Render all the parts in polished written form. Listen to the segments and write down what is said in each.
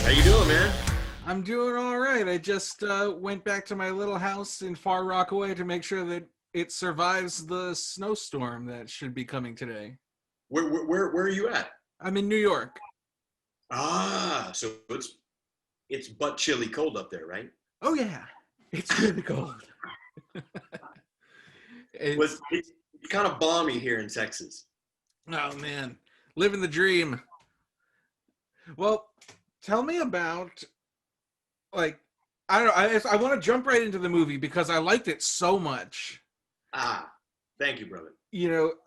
How you doing, man? I'm doing all right. I just went back to my little house in Far Rockaway to make sure that it survives the snowstorm that should be coming today. Where are you at? I'm in New York. So it's butt chilly cold up there, right? Oh yeah, it's really cold. Well, It's it's kind of balmy here in Texas. oh man, living the dream. Well, tell me about like I don't know. I want to jump right into the movie because I liked it so much. Ah, thank you, brother.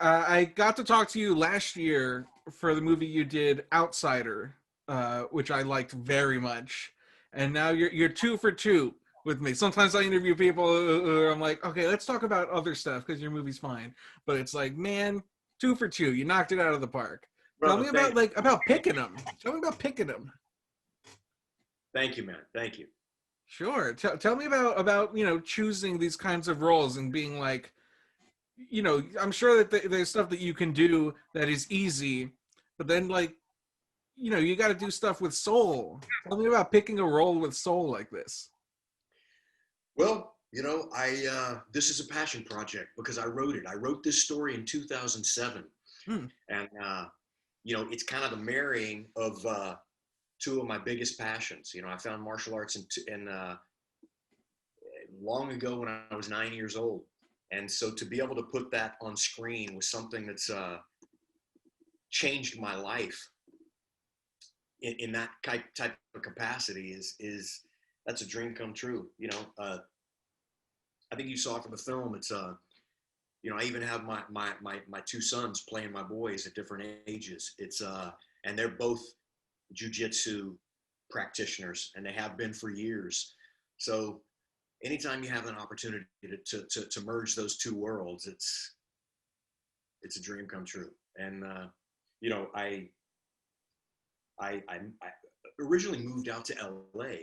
I got to talk to you last year for the movie you did, Outsider, which I liked very much. And now you're two for two with me. Sometimes I interview people, I'm like, okay, let's talk about other stuff because your movie's fine. But it's like, man, two for two. You knocked it out of the park. Tell Brother, me about thank like you. about picking them. Tell me about picking them. Thank you, man. Thank you. Sure. Tell me about choosing these kinds of roles and being like, I'm sure that there's stuff that you can do that is easy, but then like, you got to do stuff with soul. Tell me about picking a role with soul like this. Well, I this is a passion project because I wrote it. I wrote this story in 2007, Hmm. and it's kind of the marrying of two of my biggest passions. I found martial arts in long ago when I was 9 years old. And so to be able to put that on screen was something that's changed my life in that type of capacity is that's a dream come true. I think you saw it from the film. It's I even have my two sons playing my boys at different ages. It's and they're both jujitsu practitioners, and they have been for years. So anytime you have an opportunity to merge those two worlds, it's a dream come true. And you know, I originally moved out to LA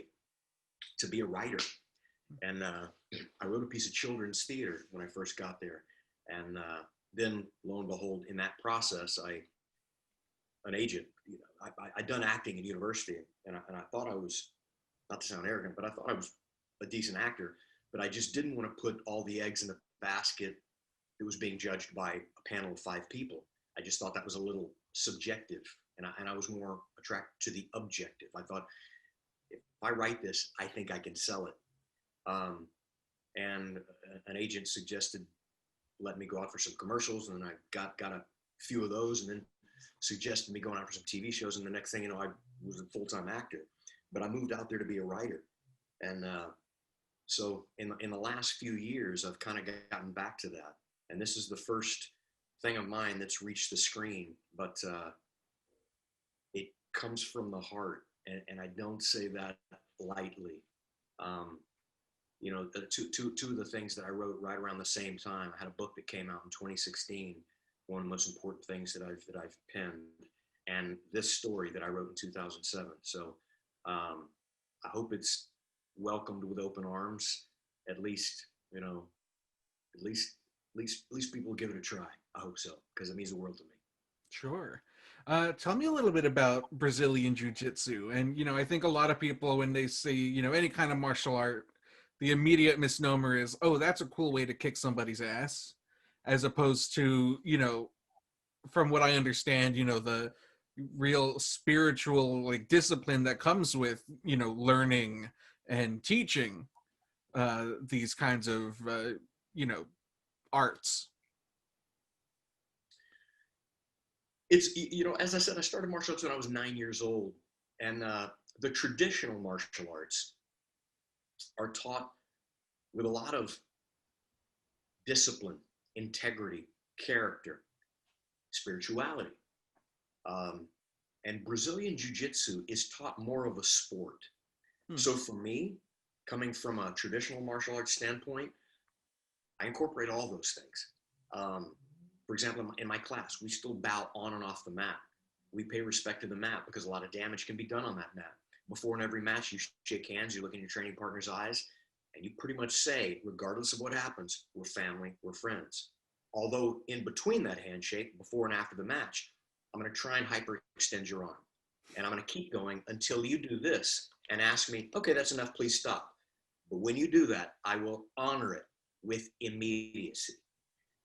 to be a writer, and I wrote a piece of children's theater when I first got there, and then lo and behold, in that process, an agent. I'd done acting in university, and I thought I was, not to sound arrogant, but I thought I was a decent actor, but I just didn't want to put all the eggs in the basket that was being judged by a panel of five people. I just thought that was a little subjective, and I was more attracted to the objective. I thought, if I write this, I think I can sell it. Um, and an agent suggested let me go out for some commercials, and I got a few of those, and then suggested me going out for some TV shows, and the next thing you know, I was a full-time actor. But I moved out there to be a writer, and so in the last few years, I've kind of gotten back to that, and this is the first thing of mine that's reached the screen, but it comes from the heart, and I don't say that lightly. Um, two of the things that I wrote right around the same time. I had a book that came out in 2016, one of the most important things that I've penned, and this story that I wrote in 2007. So I hope it's welcomed with open arms. At least at least at least people will give it a try. I hope so, because it means the world to me. Sure. Tell me a little bit about Brazilian Jiu-Jitsu. And, I think a lot of people, when they see, any kind of martial art, the immediate misnomer is, oh, that's a cool way to kick somebody's ass, as opposed to, from what I understand, the real spiritual like discipline that comes with, learning and teaching these kinds of, you know, arts. It's as I said, I started martial arts when I was 9 years old, and the traditional martial arts are taught with a lot of discipline, integrity, character, spirituality. Um, and Brazilian Jiu Jitsu is taught more of a sport. Hmm. So for me, coming from a traditional martial arts standpoint, I incorporate all those things. Um, for example, in my class, we still bow on and off the mat. We pay respect to the mat because a lot of damage can be done on that mat. Before and every match, you shake hands, you look in your training partner's eyes, and you pretty much say, regardless of what happens, we're family, we're friends. Although in between that handshake, before and after the match, I'm going to try and hyperextend your arm. and I'm going to keep going until you do this and ask me, okay, that's enough, please stop. But when you do that, I will honor it with immediacy.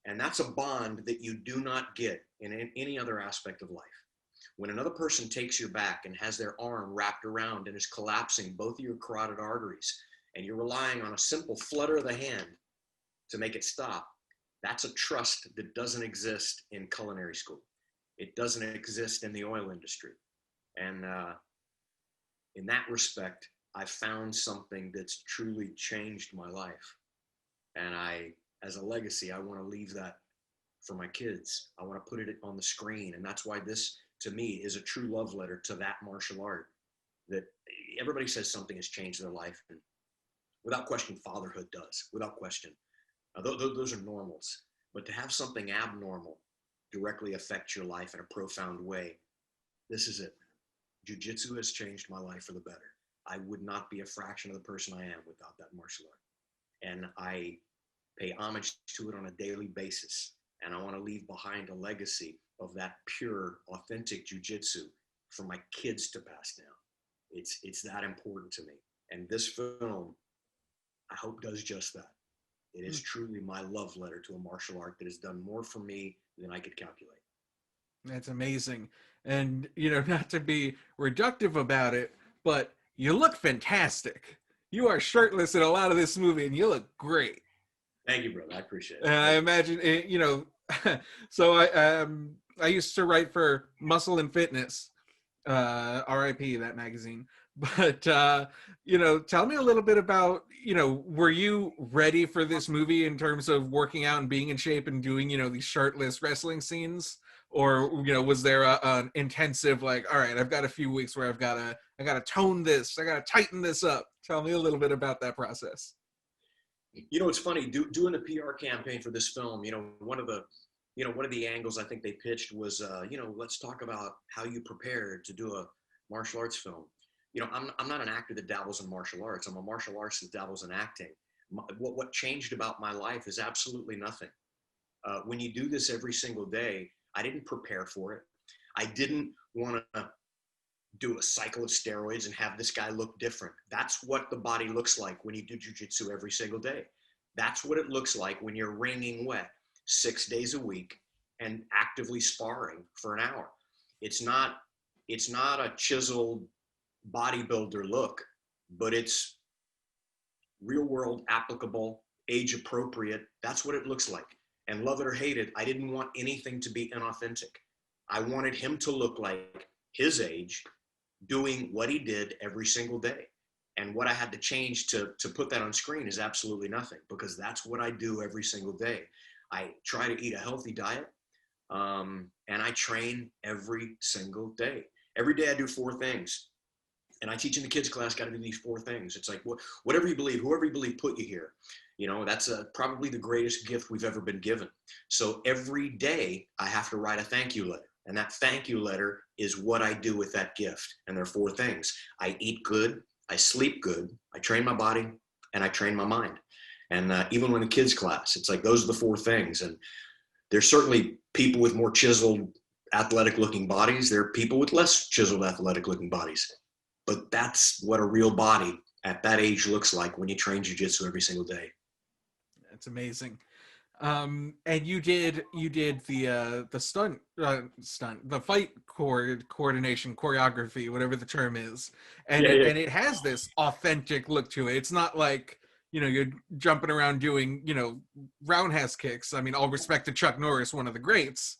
And that's a bond that you do not get in any other aspect of life. When another person takes your back and has their arm wrapped around and is collapsing both of your carotid arteries, and you're relying on a simple flutter of the hand to make it stop, that's a trust that doesn't exist in culinary school. It doesn't exist in the oil industry. And in that respect, I found something that's truly changed my life. And as a legacy, I want to leave that for my kids. I want to put it on the screen. And that's why this, to me, is a true love letter to that martial art. That everybody says something has changed their life. And without question, fatherhood does, without question. Those are normals. But to have something abnormal directly affect your life in a profound way, this is it. Jiu-jitsu has changed my life for the better. I would not be a fraction of the person I am without that martial art. And I pay homage to it on a daily basis. And I want to leave behind a legacy of that pure, authentic jiu-jitsu for my kids to pass down. It's that important to me. And this film, I hope, does just that. It is truly my love letter to a martial art that has done more for me than I could calculate. That's amazing. And, not to be reductive about it, but you look fantastic. You are shirtless in a lot of this movie, and you look great. Thank you, brother. I appreciate it. And I imagine, so I used to write for Muscle and Fitness, RIP, that magazine. But, tell me a little bit about, were you ready for this movie in terms of working out and being in shape and doing, these shirtless wrestling scenes? Or, was there an intensive, like, all right, I've got a few weeks where I got to tone this, I got to tighten this up. Tell me a little bit about that process. It's funny, doing the PR campaign for this film, one of the angles I think they pitched was, let's talk about how you prepared to do a martial arts film. I'm not an actor that dabbles in martial arts. I'm a martial artist that dabbles in acting. What changed about my life is absolutely nothing. When you do this every single day, I didn't prepare for it. I didn't want to do a cycle of steroids and have this guy look different. That's what the body looks like when you do jiu-jitsu every single day. That's what it looks like when you're wringing wet 6 days a week and actively sparring for an hour. It's not a chiseled bodybuilder look, but it's real world applicable, age appropriate. That's what it looks like. And love it or hate it, I didn't want anything to be inauthentic. I wanted him to look like his age, doing what he did every single day. And what I had to change to put that on screen is absolutely nothing, because that's what I do every single day. I try to eat a healthy diet, and I train every single day. Every day I do 4 things. And I teach in the kids class, got to do these 4 things. It's like, whatever you believe, whoever you believe put you here. That's probably the greatest gift we've ever been given. So every day I have to write a thank you letter. And that thank you letter is what I do with that gift. And there are 4 things. I eat good, I sleep good, I train my body, and I train my mind. And even when the kids class, it's like, those are the 4 things. And there's certainly people with more chiseled, athletic looking bodies. There are people with less chiseled, athletic looking bodies. But that's what a real body at that age looks like when you train jiu-jitsu every single day. That's amazing. And you did the stunt, the fight coordination, choreography, whatever the term is, and and it has this authentic look to it. It's not like you're jumping around doing roundhouse kicks. I mean, all respect to Chuck Norris, one of the greats.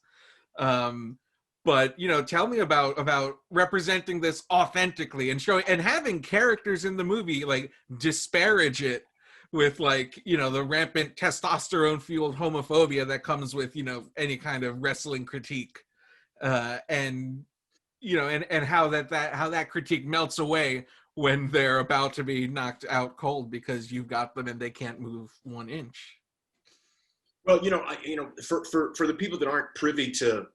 But tell me about representing this authentically and showing and having characters in the movie like disparage it with the rampant testosterone fueled homophobia that comes with any kind of wrestling critique, and how that critique melts away when they're about to be knocked out cold because you've got them and they can't move 1 inch. Well, for the people that aren't privy to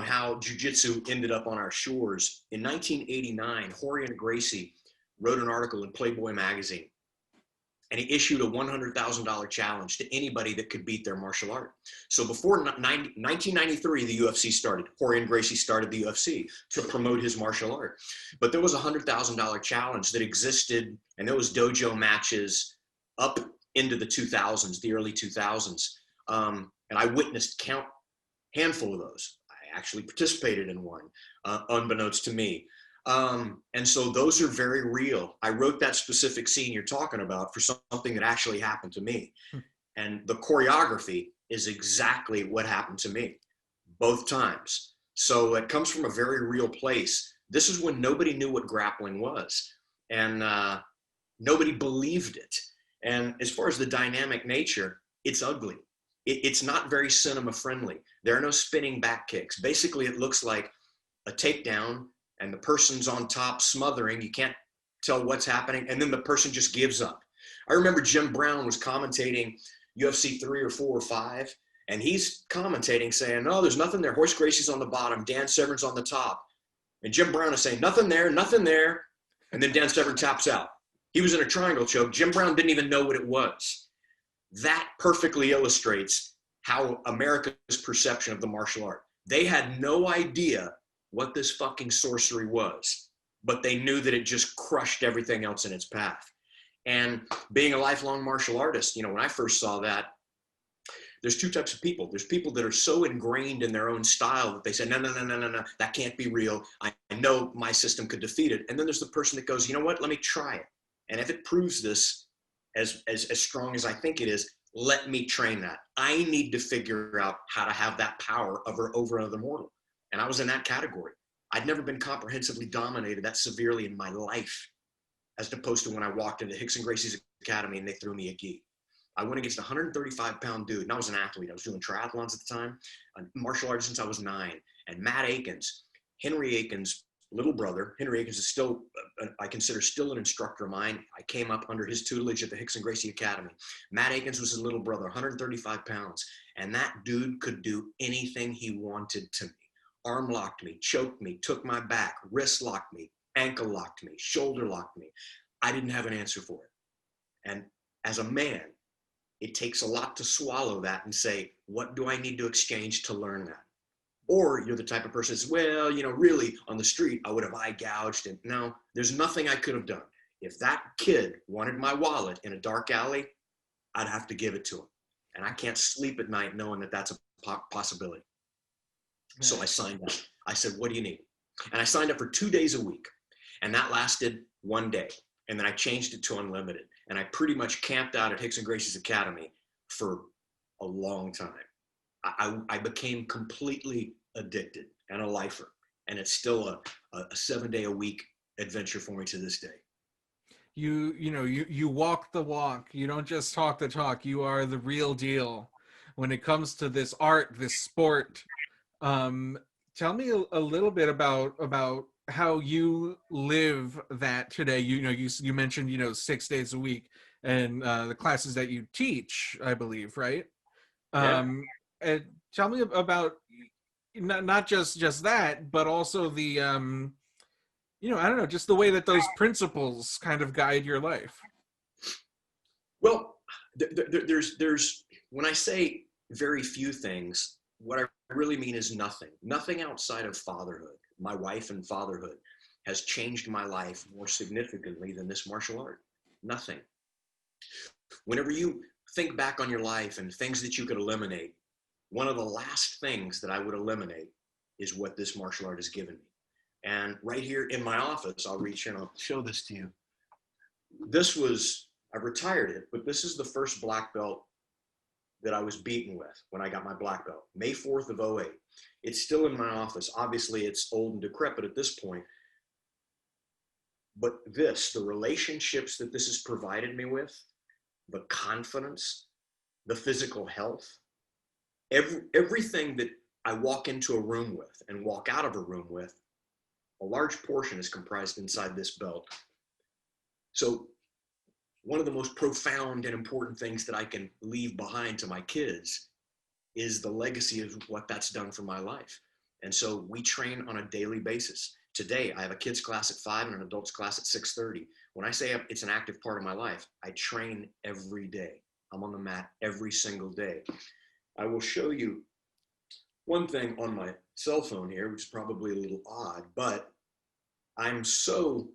how jiu-jitsu ended up on our shores, in 1989, Rorion Gracie wrote an article in Playboy magazine. and he issued a $100,000 challenge to anybody that could beat their martial art. So before 1993, the UFC started. Rorion Gracie started the UFC to promote his martial art. But there was a $100,000 challenge that existed, and there was dojo matches up into the 2000s, the early 2000s. And I witnessed handful of those. I actually participated in one, unbeknownst to me. And so those are very real. I wrote that specific scene you're talking about for something that actually happened to me. And the choreography is exactly what happened to me both times. So it comes from a very real place. This is when nobody knew what grappling was, and nobody believed it. And as far as the dynamic nature, it's ugly. It's not very cinema friendly. There are no spinning back kicks. Basically, it looks like a takedown and the person's on top smothering. You can't tell what's happening. And then the person just gives up. I remember Jim Brown was commentating UFC 3 or 4 or 5. And he's commentating saying, no, there's nothing there. Royce Gracie's on the bottom. Dan Severn's on the top. And Jim Brown is saying, nothing there, nothing there. And then Dan Severn taps out. He was in a triangle choke. Jim Brown didn't even know what it was. That perfectly illustrates how America's perception of the martial art. They had no idea what this fucking sorcery was, but they knew that it just crushed everything else in its path. And being a lifelong martial artist, when I first saw that, there's two types of people. There's people that are so ingrained in their own style that they say, no, that can't be real. I know my system could defeat it. And then there's the person that goes, you know what, let me try it. And if it proves this as strong as I think it is, let me train that. I need to figure out how to have that power over another mortal. And I was in that category. I'd never been comprehensively dominated that severely in my life, as opposed to when I walked into Rickson Gracie's Academy and they threw me a gi. I went against a 135-pound dude, and I was an athlete. I was doing triathlons at the time, a martial artist since I was 9. And Matt Akins, Henry Akins' little brother. Henry Akins is still, I consider still an instructor of mine. I came up under his tutelage at the Rickson Gracie Academy. Matt Akins was his little brother, 135 pounds. And that dude could do anything he wanted to me. Arm locked me, choked me, took my back, wrist locked me, ankle locked me, shoulder locked me. I didn't have an answer for it. And as a man, it takes a lot to swallow that and say, what do I need to exchange to learn that? Or you're the type of person that says, well, really on the street, I would have eye gouged. And no, there's nothing I could have done. If that kid wanted my wallet in a dark alley, I'd have to give it to him. And I can't sleep at night knowing that that's a possibility. Yeah. So I signed up. I said, what do you need? And I signed up for 2 days a week. And that lasted 1 day. And then I changed it to unlimited. And I pretty much camped out at Rickson Gracie's Academy for a long time. I became completely addicted and a lifer. And it's still a 7-day-a-week adventure for me to this day. You walk the walk. You don't just talk the talk. You are the real deal when it comes to this art, this sport. Tell me a little bit about how you live that today. You mentioned 6 days a week and the classes that you teach, I believe, right? Yeah. And tell me about not just that, but also the I don't know, just the way that those principles kind of guide your life. Well, there's when I say very few things, what I really mean is nothing. Nothing outside of fatherhood, my wife and fatherhood, has changed my life more significantly than this martial art. Nothing. Whenever you think back on your life and things that you could eliminate, one of the last things that I would eliminate is what this martial art has given me. And right here in my office, I'll reach in, I'll show this to you. I retired it, but this is the first black belt that I was beaten with when I got my black belt, May 4th of 08. It's still in my office. Obviously, it's old and decrepit at this point. But the relationships that this has provided me with, the confidence, the physical health, everything that I walk into a room with and walk out of a room with, a large portion is comprised inside this belt. So one of the most profound and important things that I can leave behind to my kids is the legacy of what that's done for my life. And so we train on a daily basis. today I have a kids class at 5 and an adults class at 6:30. When I say it's an active part of my life, I train every day. I'm on the mat every single day. I will show you one thing on my cell phone here, which is probably a little odd, but I'm so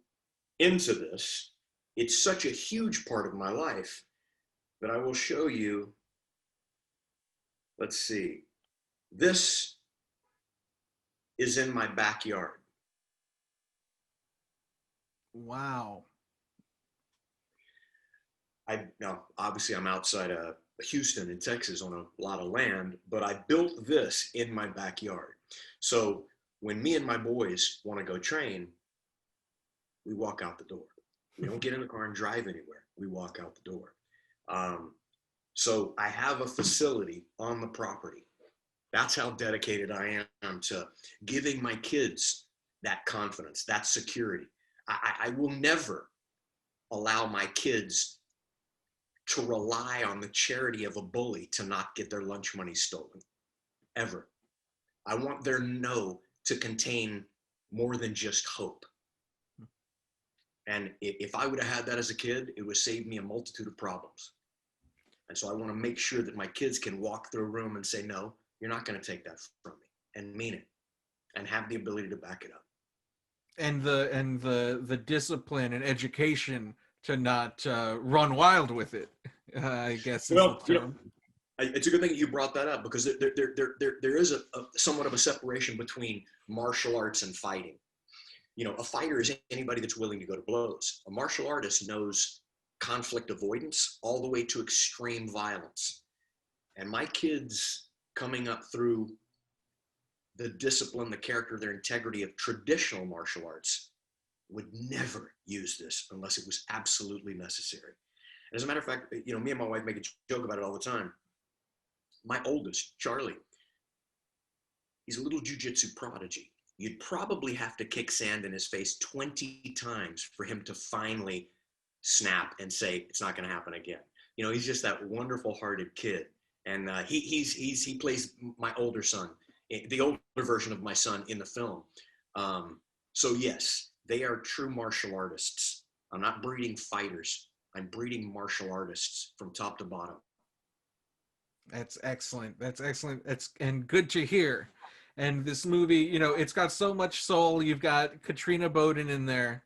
into this. It's such a huge part of my life that I will show you. Let's see. This is in my backyard. Wow. Now, obviously, I'm outside of Houston in Texas on a lot of land, but I built this in my backyard. So when me and my boys want to go train, we walk out the door. We don't get in the car and drive anywhere. We walk out the door. So I have a facility on the property. That's how dedicated I am to giving my kids that confidence, that security. I will never allow my kids to rely on the charity of a bully to not get their lunch money stolen, ever. I want their no to contain more than just hope. And if I would have had that as a kid, it would save me a multitude of problems. And so I want to make sure that my kids can walk through a room and say, no, you're not going to take that from me, and mean it, and have the ability to back it up. And the discipline and education to not run wild with it, I guess is the term. It's a good thing that you brought that up, because there is a somewhat of a separation between martial arts and fighting. You know, a fighter is anybody that's willing to go to blows. A martial artist knows conflict avoidance all the way to extreme violence. And my kids coming up through the discipline, the character, their integrity of traditional martial arts would never use this unless it was absolutely necessary. And as a matter of fact, you know, me and my wife make a joke about it all the time. My oldest, Charlie, he's a little jiu-jitsu prodigy. You'd probably have to kick sand in his face 20 times for him to finally snap and say, it's not going to happen again. You know, he's just that wonderful hearted kid. And he plays my older son, the older version of my son in the film. So yes, they are true martial artists. I'm not breeding fighters. I'm breeding martial artists from top to bottom. That's excellent. That's excellent. And good to hear. And this movie, you know, it's got so much soul. You've got Katrina Bowden in there.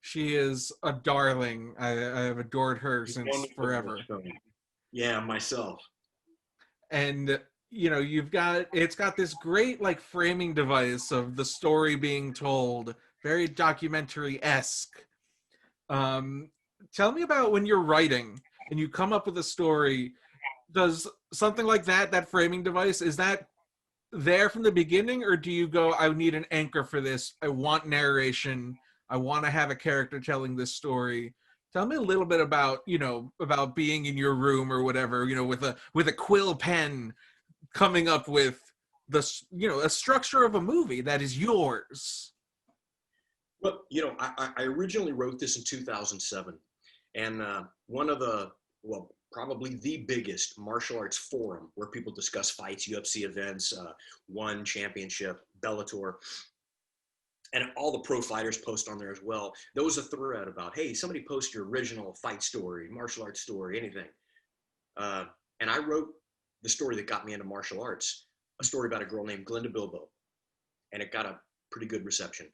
She is a darling. I have adored her since forever. Yeah, myself. And you know, it's got this great like framing device of the story being told, very documentary-esque. Tell me about when you're writing and you come up with a story. Does something like that framing device, is that there from the beginning, or do you go, I need an anchor for this, I want narration, I want to have a character telling this story? Tell me a little bit about, you know, about being in your room or whatever, you know, with a quill pen, coming up with the, you know, a structure of a movie that is yours. Well, you know, I originally wrote this in 2007, and one of the, well, probably the biggest martial arts forum where people discuss fights, UFC events, One Championship, Bellator, and all the pro fighters post on there as well. There was a thread about, hey, somebody post your original fight story, martial arts story, anything. And I wrote the story that got me into martial arts, a story about a girl named Glenda Bilbo, and it got a pretty good reception.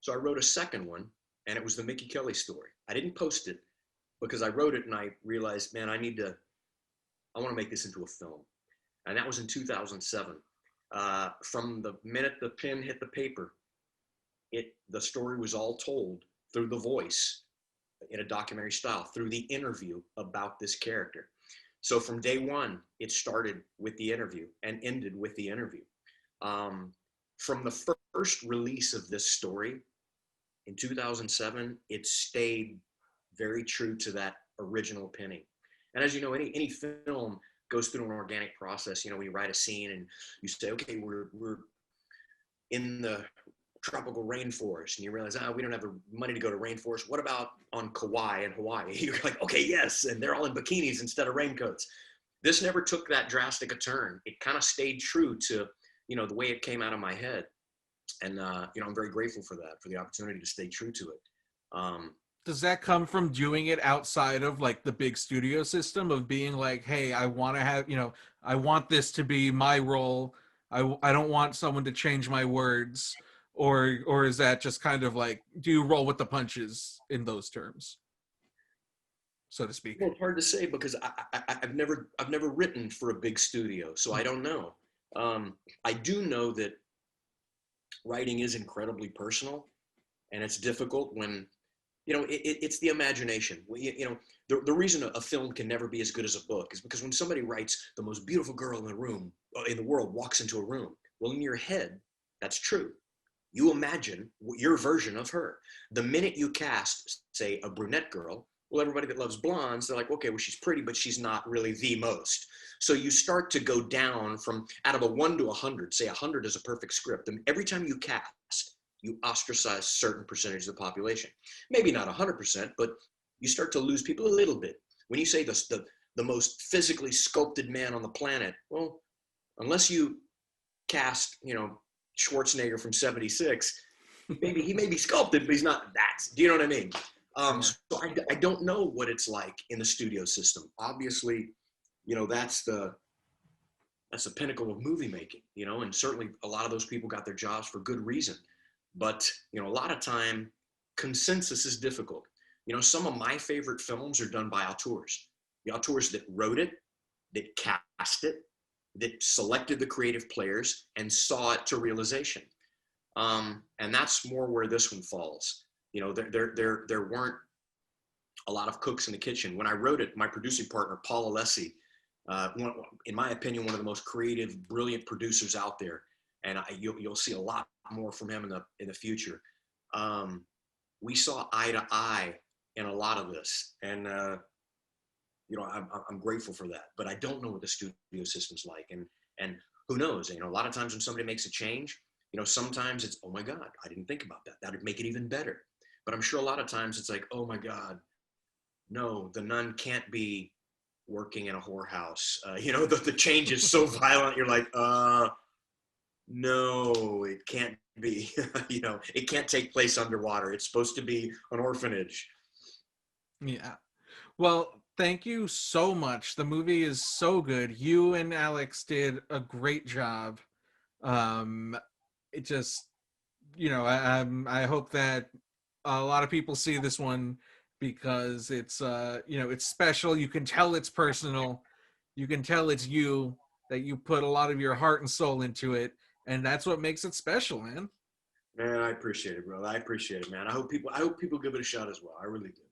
So I wrote a second one, and it was the Mickey Kelly story. I didn't post it because I wrote it and I realized, man, I want to make this into a film. And that was in 2007. From the minute the pen hit the paper, the story was all told through the voice in a documentary style, through the interview about this character. So from day one, it started with the interview and ended with the interview. From the first release of this story in 2007, it stayed very true to that original penning. And as you know, any film goes through an organic process. You know, we write a scene and you say, okay, we're in the tropical rainforest, and you realize, we don't have the money to go to rainforest. What about on Kauai in Hawaii? You're like, okay, yes, and they're all in bikinis instead of raincoats. This never took that drastic a turn. It kind of stayed true to, you know, the way it came out of my head. And I'm very grateful for that, for the opportunity to stay true to it. Does that come from doing it outside of like the big studio system of being like, hey, I want to have, I want this to be my role. I don't want someone to change my words, or is that just kind of like, do you roll with the punches in those terms, so to speak? Well, it's hard to say because I've never written for a big studio, so I don't know. I do know that writing is incredibly personal, and it's difficult when it's the imagination. The reason a film can never be as good as a book is because when somebody writes the most beautiful girl in the room in the world walks into a room, well, in your head, that's true. You imagine your version of her. The minute you cast, say, a brunette girl, well, everybody that loves blondes, they're like, okay, well, she's pretty, but she's not really the most. So you start to go down from out of a 1 to 100, say 100 is a perfect script. And every time you cast, you ostracize certain percentage of the population. Maybe not 100%, but you start to lose people a little bit. When you say the most physically sculpted man on the planet, well, unless you cast, Schwarzenegger from '76, maybe he may be sculpted, but he's not that. Do you know what I mean? Sure. So I don't know what it's like in the studio system. Obviously, that's the pinnacle of movie making, and certainly a lot of those people got their jobs for good reason. But, a lot of time consensus is difficult. Some of my favorite films are done by auteurs. The auteurs that wrote it, that cast it, that selected the creative players and saw it to realization. And that's more where this one falls. There weren't a lot of cooks in the kitchen. When I wrote it, my producing partner, Paul Alessi, in my opinion, one of the most creative, brilliant producers out there. And you'll see a lot more from him in the future. We saw eye to eye in a lot of this, and I'm grateful for that. But I don't know what the studio system's like, and who knows? A lot of times when somebody makes a change, sometimes it's, oh my God, I didn't think about that. That would make it even better. But I'm sure a lot of times it's like, oh my God, no, the nun can't be working in a whorehouse. The change is so violent. You're like, no, it can't be. It can't take place underwater. It's supposed to be an orphanage. Yeah. Well, thank you so much. The movie is so good. You and Alex did a great job. It just, I hope that a lot of people see this one because it's, it's special. You can tell it's personal. You can tell it's you, that you put a lot of your heart and soul into it. And that's what makes it special, man. Man, I appreciate it, bro. I appreciate it, man. I hope people give it a shot as well. I really do.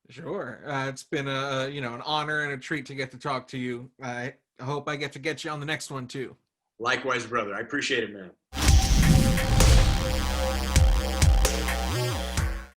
Sure. It's been an honor and a treat to get to talk to you. I hope I get to get you on the next one too. Likewise, brother. I appreciate it, man.